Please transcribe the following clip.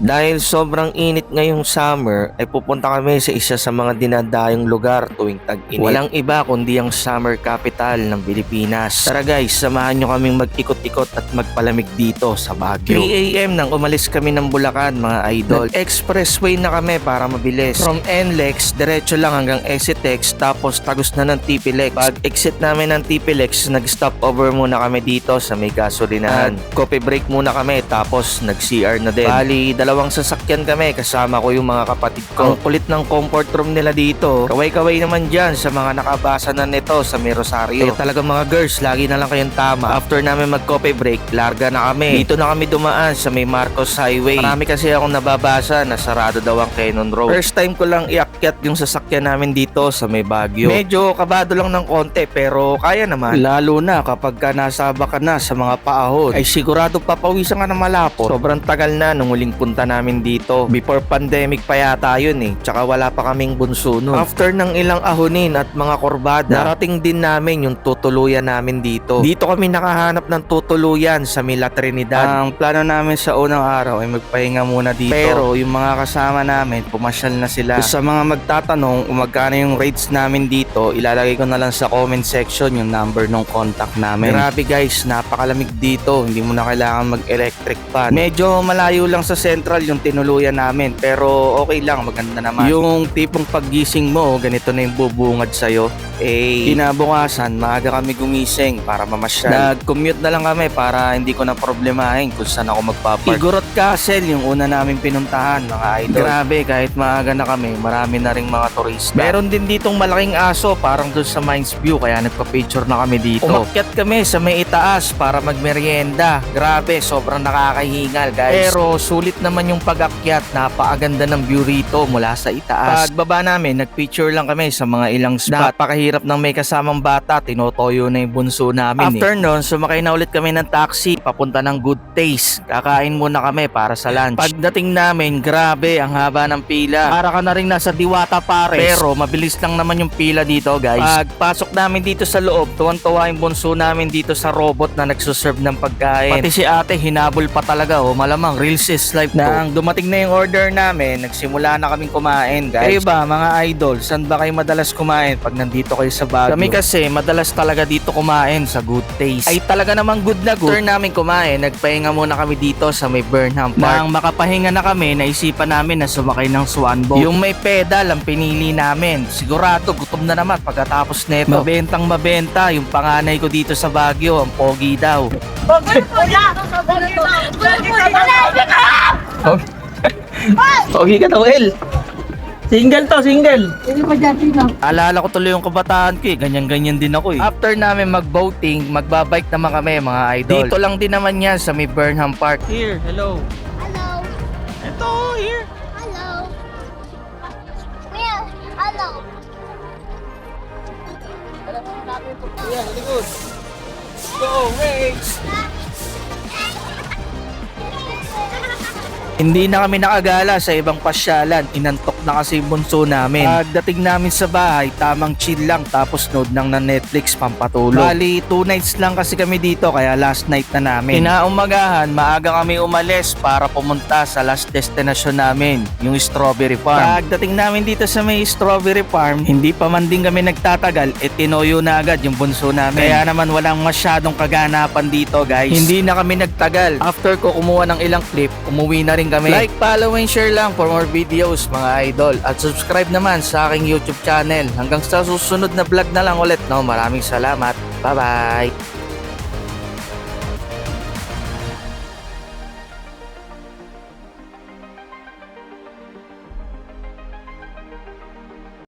Dahil sobrang init ngayong summer, ay pupunta kami sa isa sa mga dinadayong lugar tuwing tag-init. Walang iba kundi ang summer capital ng Pilipinas. Tara guys, samahan nyo kaming mag-ikot-ikot at magpalamig dito sa Baguio. 3 AM nang umalis kami ng Bulacan mga idol. Expressway na kami para mabilis. From NLEX, diretso lang hanggang Exitex tapos tagos na ng TPLEX. Pag exit namin ng TPLEX, nag-stop over muna kami dito sa may gasolinahan. Coffee break muna kami tapos nag-CR na din. Bali, dalawang sasakyan kami kasama ko yung mga kapatid ko. Ang kulit ng comfort room nila dito. Kaway-kaway naman dyan sa mga nakabasa na nito sa may Rosario. Kaya talaga mga girls, lagi na lang kayong tama. After namin mag-coffee break, larga na kami. Dito na kami dumaan sa may Marcos Highway. Marami kasi akong nababasa na sarado daw ang Cannon Road. First time ko lang iakyat yung sasakyan namin dito sa may Baguio. Medyo kabado lang ng konti pero kaya naman. Lalo na kapag ka nasaba ka na sa mga paahon, ay sigurado papawisan ka na malapot. Sobrang tagal na nung huling punta namin dito. Before pandemic pa yata yun eh. Tsaka wala pa kaming bunso nun. After ng ilang ahonin at mga kurbada, narating din namin yung tutuluyan namin dito. Dito kami nakahanap ng tutuluyan sa Mila Trinidad. Ang plano namin sa unang araw ay magpahinga muna dito. Pero yung mga kasama namin, pumasyal na sila. Sa mga magtatanong kung magkano yung rates namin dito, ilalagay ko na lang sa comment section yung number ng contact namin. Grabe guys, napakalamig dito. Hindi mo na kailangan mag-electric fan. Medyo malayo lang sa central yung tinuluyan namin pero okay lang, maganda naman. Yung tipong paggising mo, ganito na yung bubungad sa'yo. Kinabukasan, maaga kami gumising para mamasyal. Nag-commute na lang kami para hindi ko na problemahin kung saan ako magpapark. Igorot Castle yung una namin pinuntahan mga idol. Grabe, kahit maaga na kami, marami na ring mga turista. Meron din ditong malaking aso parang doon sa Mines View kaya nagpa-picture na kami dito. Umakyat kami sa may itaas para magmerienda. Grabe, sobrang nakakahingal guys. Pero sulit naman yung pag-akyat, napakaganda ng view rito mula sa itaas. Pagbaba namin, nag-picture lang kami sa mga ilang spot. Napakahirap ng may kasamang bata, tinotoyo na yung bunso namin. After nun, sumakay na ulit kami ng taxi papunta ng Good Taste. Kakain muna kami para sa lunch. Pagdating namin, grabe, ang haba ng pila. Para ka na rin nasa Diwata Pares. Pero mabilis lang naman yung pila dito guys. Pagpasok namin dito sa loob, tuwan-tuwa yung bunso namin dito sa robot na nagsuserve ng pagkain. Pati si ate, hinabol pa talaga. Malamang reels is life to. Nang dumating na yung order namin, nagsimula na kaming kumain guys. Kayo ba mga idol, saan ba kayo madalas kumain pag nandito kayo sa Baguio? Kami kasi madalas talaga dito kumain sa Good Taste. Ay talaga namang good na good. After namin kumain, nagpahinga muna kami dito sa may Burnham Park. Nang makapahinga na kami, naisipan namin na sumakay ng swan boat. Yung may pedal ang pinili namin. Sigurado gutom na naman pagkatapos neto. Mabentang mabenta yung panganay ko dito sa Baguio, ang pogi daw. Pogi ka daw, El. Single to, single. Alala ko tuloy yung kabataan ko eh. Ganyan-ganyan din ako eh. After namin mag-boating, magbabike naman kami mga idol. Dito lang din naman yan sa may Burnham Park. Here, hello. Hello. Ito, here. Hello. Where? Hello. Yeah, very good. Go, race! Hindi na kami nakagala sa ibang pasyalan. Inantok na kasi yung bunso namin. Pagdating namin sa bahay, tamang chill lang tapos nood ng Netflix pampatulog. Bali, 2 nights lang kasi kami dito kaya last night na namin. Inaumagahan, maaga kami umalis para pumunta sa last destination namin, yung Strawberry Farm. Pagdating namin dito sa may Strawberry Farm, hindi pa man din kami nagtatagal, tinoyo na agad yung bunso namin. Kaya naman walang masyadong kaganapan dito guys. Hindi na kami nagtagal. After ko kumuha ng ilang clip, umuwi na rin kami. Like, follow, and share lang for more videos mga idol. At subscribe naman sa aking YouTube channel. Hanggang sa susunod na vlog na lang ulit. No? Maraming salamat. Bye-bye!